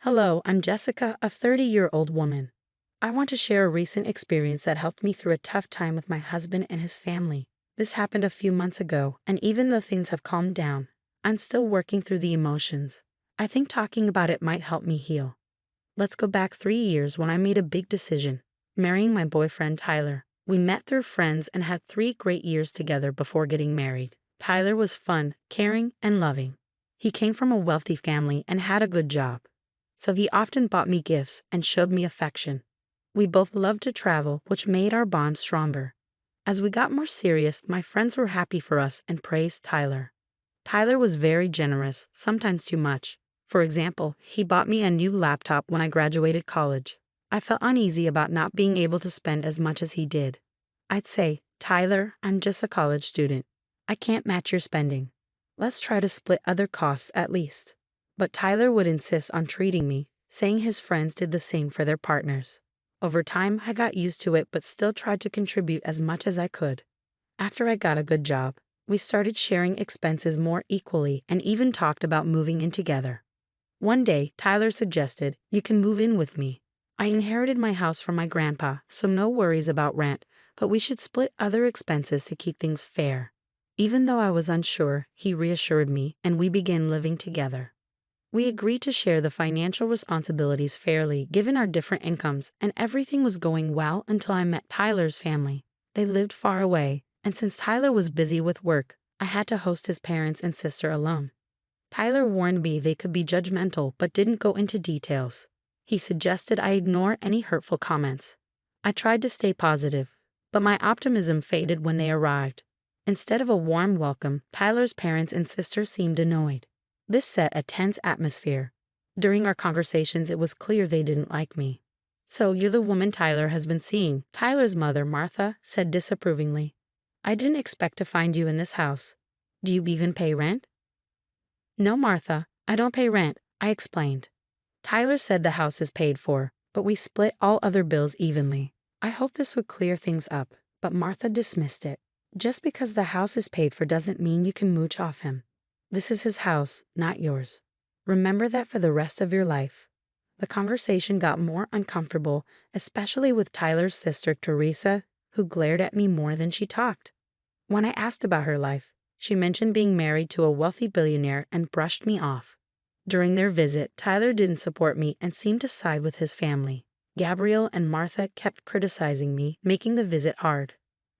Hello, I'm Jessica, a 30-year-old woman. I want to share a recent experience that helped me through a tough time with my husband and his family. This happened a few months ago, and even though things have calmed down, I'm still working through the emotions. I think talking about it might help me heal. Let's go back 3 years when I made a big decision, marrying my boyfriend Tyler. We met through friends and had 3 great years together before getting married. Tyler was fun, caring, and loving. He came from a wealthy family and had a good job, so he often bought me gifts and showed me affection. We both loved to travel, which made our bond stronger. As we got more serious, my friends were happy for us and praised Tyler. Tyler was very generous, sometimes too much. For example, he bought me a new laptop when I graduated college. I felt uneasy about not being able to spend as much as he did. I'd say, "Tyler, I'm just a college student. I can't match your spending. Let's try to split other costs at least." But Tyler would insist on treating me, saying his friends did the same for their partners. Over time, I got used to it but still tried to contribute as much as I could. After I got a good job, we started sharing expenses more equally and even talked about moving in together. One day, Tyler suggested, "You can move in with me. I inherited my house from my grandpa, so no worries about rent, but we should split other expenses to keep things fair." Even though I was unsure, he reassured me, and we began living together. We agreed to share the financial responsibilities fairly given our different incomes, and everything was going well until I met Tyler's family. They lived far away, and since Tyler was busy with work, I had to host his parents and sister alone. Tyler warned me they could be judgmental but didn't go into details. He suggested I ignore any hurtful comments. I tried to stay positive, but my optimism faded when they arrived. Instead of a warm welcome, Tyler's parents and sister seemed annoyed. This set a tense atmosphere. During our conversations, it was clear they didn't like me. "So you're the woman Tyler has been seeing," Tyler's mother, Martha, said disapprovingly. "I didn't expect to find you in this house. Do you even pay rent?" "No, Martha, I don't pay rent," I explained. "Tyler said the house is paid for, but we split all other bills evenly." I hoped this would clear things up, but Martha dismissed it. "Just because the house is paid for doesn't mean you can mooch off him. This is his house, not yours. Remember that for the rest of your life." The conversation got more uncomfortable, especially with Tyler's sister, Teresa, who glared at me more than she talked. When I asked about her life, she mentioned being married to a wealthy billionaire and brushed me off. During their visit, Tyler didn't support me and seemed to side with his family. Gabrielle and Martha kept criticizing me, making the visit hard.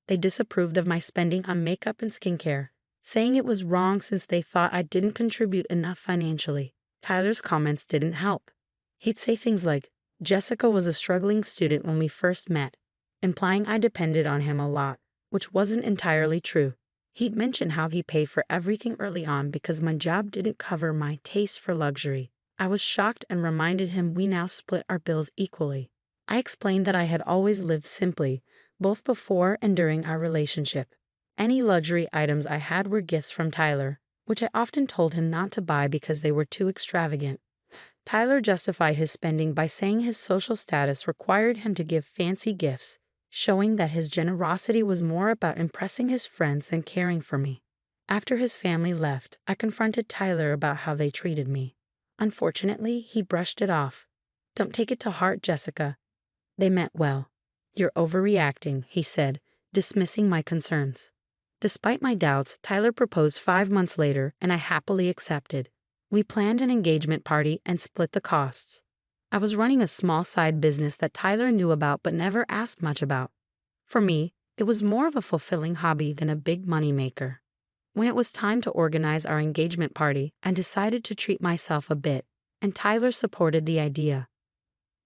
They disapproved of my spending on makeup and skincare, saying it was wrong since they thought I didn't contribute enough financially. Tyler's comments didn't help. He'd say things like, "Jessica was a struggling student when we first met," implying I depended on him a lot, which wasn't entirely true. He'd mention how he paid for everything early on because my job didn't cover my taste for luxury. I was shocked and reminded him we now split our bills equally. I explained that I had always lived simply, both before and during our relationship. Any luxury items I had were gifts from Tyler, which I often told him not to buy because they were too extravagant. Tyler justified his spending by saying his social status required him to give fancy gifts, showing that his generosity was more about impressing his friends than caring for me. After his family left, I confronted Tyler about how they treated me. Unfortunately, he brushed it off. "Don't take it to heart, Jessica. They meant well." "You're overreacting," he said, dismissing my concerns. Despite my doubts, Tyler proposed 5 months later, and I happily accepted. We planned an engagement party and split the costs. I was running a small side business that Tyler knew about but never asked much about. For me, it was more of a fulfilling hobby than a big money maker. When it was time to organize our engagement party, I decided to treat myself a bit, and Tyler supported the idea.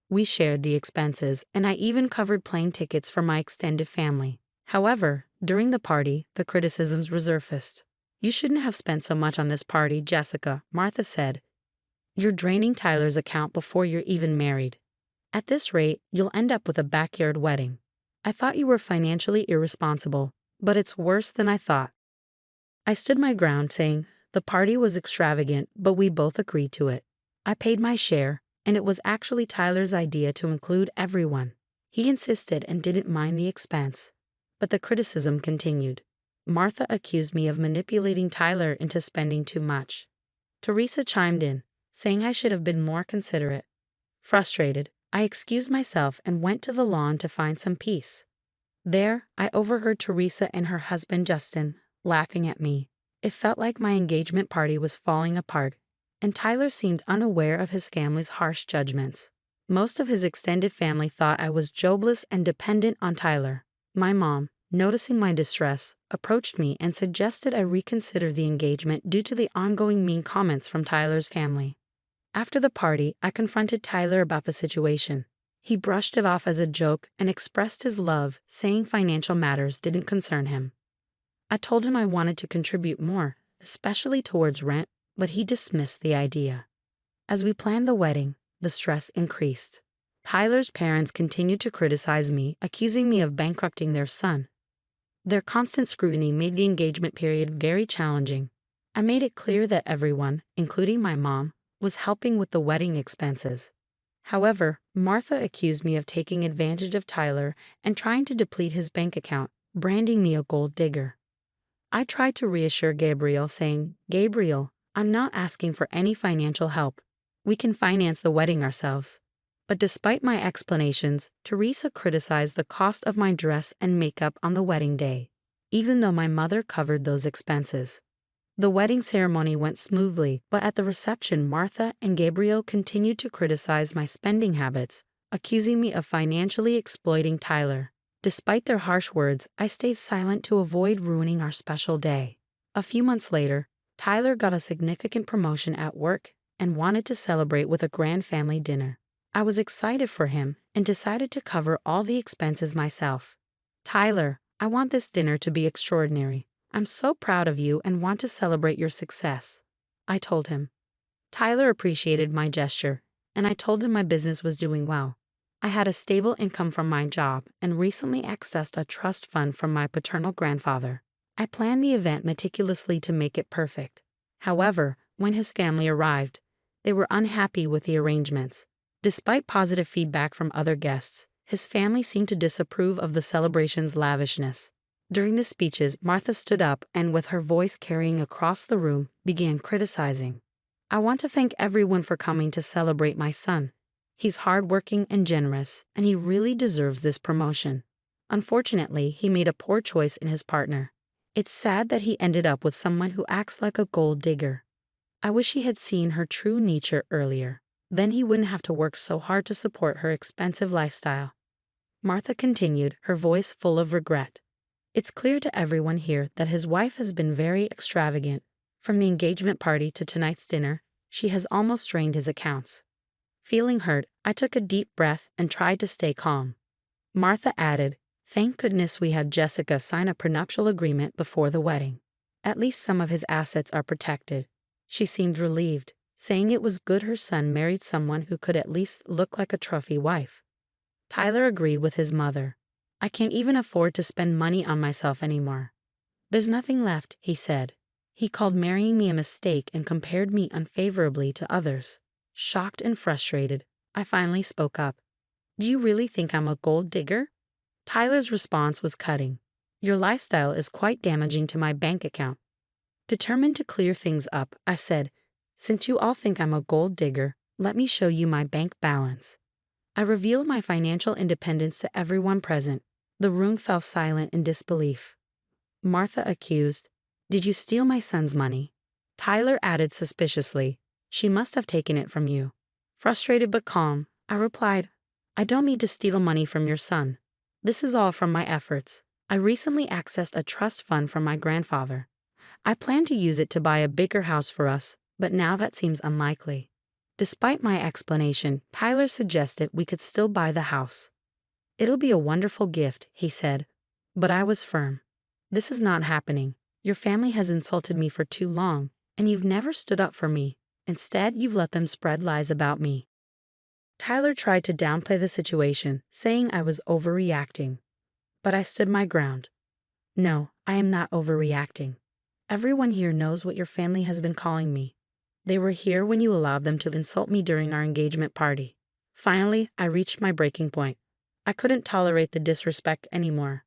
We shared the expenses, and I even covered plane tickets for my extended family. However, during the party, the criticisms resurfaced. "You shouldn't have spent so much on this party, Jessica," Martha said. "You're draining Tyler's account before you're even married. At this rate, you'll end up with a backyard wedding. I thought you were financially irresponsible, but it's worse than I thought." I stood my ground, saying the party was extravagant, but we both agreed to it. I paid my share, and it was actually Tyler's idea to include everyone. He insisted and didn't mind the expense. But the criticism continued. Martha accused me of manipulating Tyler into spending too much. Teresa chimed in, saying I should have been more considerate. Frustrated, I excused myself and went to the lawn to find some peace. There, I overheard Teresa and her husband Justin laughing at me. It felt like my engagement party was falling apart, and Tyler seemed unaware of his family's harsh judgments. Most of his extended family thought I was jobless and dependent on Tyler. My mom, noticing my distress, approached me and suggested I reconsider the engagement due to the ongoing mean comments from Tyler's family. After the party, I confronted Tyler about the situation. He brushed it off as a joke and expressed his love, saying financial matters didn't concern him. I told him I wanted to contribute more, especially towards rent, but he dismissed the idea. As we planned the wedding, the stress increased. Tyler's parents continued to criticize me, accusing me of bankrupting their son. Their constant scrutiny made the engagement period very challenging. I made it clear that everyone, including my mom, was helping with the wedding expenses. However, Martha accused me of taking advantage of Tyler and trying to deplete his bank account, branding me a gold digger. I tried to reassure Gabriel, saying, "Gabriel, I'm not asking for any financial help. We can finance the wedding ourselves." But despite my explanations, Teresa criticized the cost of my dress and makeup on the wedding day, even though my mother covered those expenses. The wedding ceremony went smoothly, but at the reception, Martha and Gabriel continued to criticize my spending habits, accusing me of financially exploiting Tyler. Despite their harsh words, I stayed silent to avoid ruining our special day. A few months later, Tyler got a significant promotion at work and wanted to celebrate with a grand family dinner. I was excited for him and decided to cover all the expenses myself. "Tyler, I want this dinner to be extraordinary. I'm so proud of you and want to celebrate your success," I told him. Tyler appreciated my gesture, and I told him my business was doing well. I had a stable income from my job and recently accessed a trust fund from my paternal grandfather. I planned the event meticulously to make it perfect. However, when his family arrived, they were unhappy with the arrangements. Despite positive feedback from other guests, his family seemed to disapprove of the celebration's lavishness. During the speeches, Martha stood up and, with her voice carrying across the room, began criticizing. "I want to thank everyone for coming to celebrate my son. He's hardworking and generous, and he really deserves this promotion. Unfortunately, he made a poor choice in his partner. It's sad that he ended up with someone who acts like a gold digger. I wish he had seen her true nature earlier. Then he wouldn't have to work so hard to support her expensive lifestyle." Martha continued, her voice full of regret. "It's clear to everyone here that his wife has been very extravagant. From the engagement party to tonight's dinner, she has almost drained his accounts." Feeling hurt, I took a deep breath and tried to stay calm. Martha added, "Thank goodness we had Jessica sign a prenuptial agreement before the wedding. At least some of his assets are protected." She seemed relieved, saying it was good her son married someone who could at least look like a trophy wife. Tyler agreed with his mother. "I can't even afford to spend money on myself anymore. There's nothing left," he said. He called marrying me a mistake and compared me unfavorably to others. Shocked and frustrated, I finally spoke up. "Do you really think I'm a gold digger?" Tyler's response was cutting. "Your lifestyle is quite damaging to my bank account." Determined to clear things up, I said, "Since you all think I'm a gold digger, let me show you my bank balance." I revealed my financial independence to everyone present. The room fell silent in disbelief. Martha accused, "Did you steal my son's money?" Tyler added suspiciously, "She must have taken it from you." Frustrated but calm, I replied, "I don't need to steal money from your son. This is all from my efforts. I recently accessed a trust fund from my grandfather. I plan to use it to buy a bigger house for us, but now that seems unlikely." Despite my explanation, Tyler suggested we could still buy the house. "It'll be a wonderful gift," he said. But I was firm. "This is not happening. Your family has insulted me for too long, and you've never stood up for me. Instead, you've let them spread lies about me." Tyler tried to downplay the situation, saying I was overreacting. But I stood my ground. "No, I am not overreacting. Everyone here knows what your family has been calling me. They were here when you allowed them to insult me during our engagement party." Finally, I reached my breaking point. I couldn't tolerate the disrespect anymore.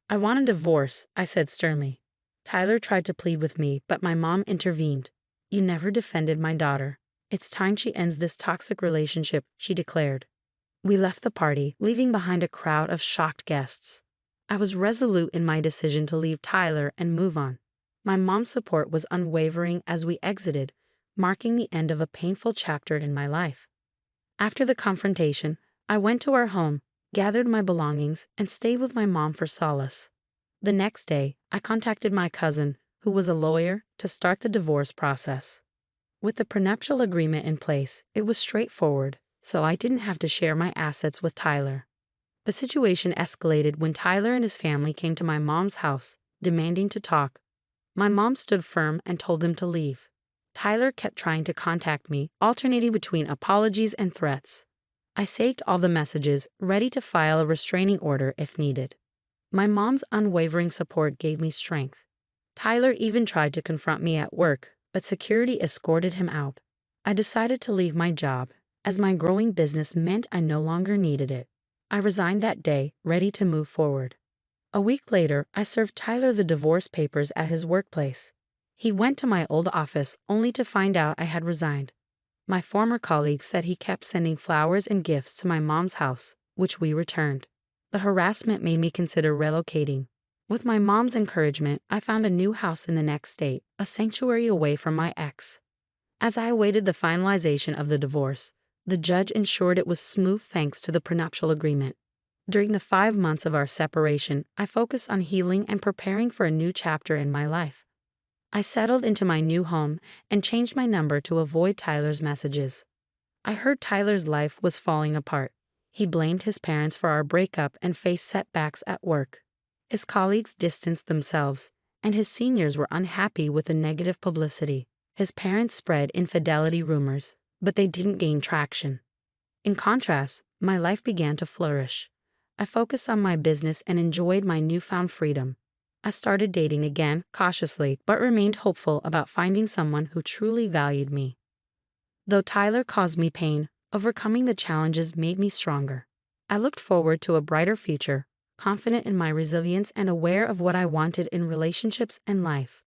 "I want a divorce," I said sternly. Tyler tried to plead with me, but my mom intervened. "You never defended my daughter. It's time she ends this toxic relationship, she declared. We left the party, leaving behind a crowd of shocked guests. I was resolute in my decision to leave Tyler and move on. My mom's support was unwavering as we exited, marking the end of a painful chapter in my life. After the confrontation, I went to our home, gathered my belongings, and stayed with my mom for solace. The next day, I contacted my cousin, who was a lawyer, to start the divorce process. With the prenuptial agreement in place, it was straightforward, so I didn't have to share my assets with Tyler. The situation escalated when Tyler and his family came to my mom's house, demanding to talk. My mom stood firm and told them to leave. Tyler kept trying to contact me, alternating between apologies and threats. I saved all the messages, ready to file a restraining order if needed. My mom's unwavering support gave me strength. Tyler even tried to confront me at work, but security escorted him out. I decided to leave my job, as my growing business meant I no longer needed it. I resigned that day, ready to move forward. A week later, I served Tyler the divorce papers at his workplace. He went to my old office only to find out I had resigned. My former colleague said he kept sending flowers and gifts to my mom's house, which we returned. The harassment made me consider relocating. With my mom's encouragement, I found a new house in the next state, a sanctuary away from my ex. As I awaited the finalization of the divorce, the judge ensured it was smooth thanks to the prenuptial agreement. During the 5 months of our separation, I focused on healing and preparing for a new chapter in my life. I settled into my new home and changed my number to avoid Tyler's messages. I heard Tyler's life was falling apart. He blamed his parents for our breakup and faced setbacks at work. His colleagues distanced themselves, and his seniors were unhappy with the negative publicity. His parents spread infidelity rumors, but they didn't gain traction. In contrast, my life began to flourish. I focused on my business and enjoyed my newfound freedom. I started dating again, cautiously, but remained hopeful about finding someone who truly valued me. Though Tyler caused me pain, overcoming the challenges made me stronger. I looked forward to a brighter future, confident in my resilience and aware of what I wanted in relationships and life.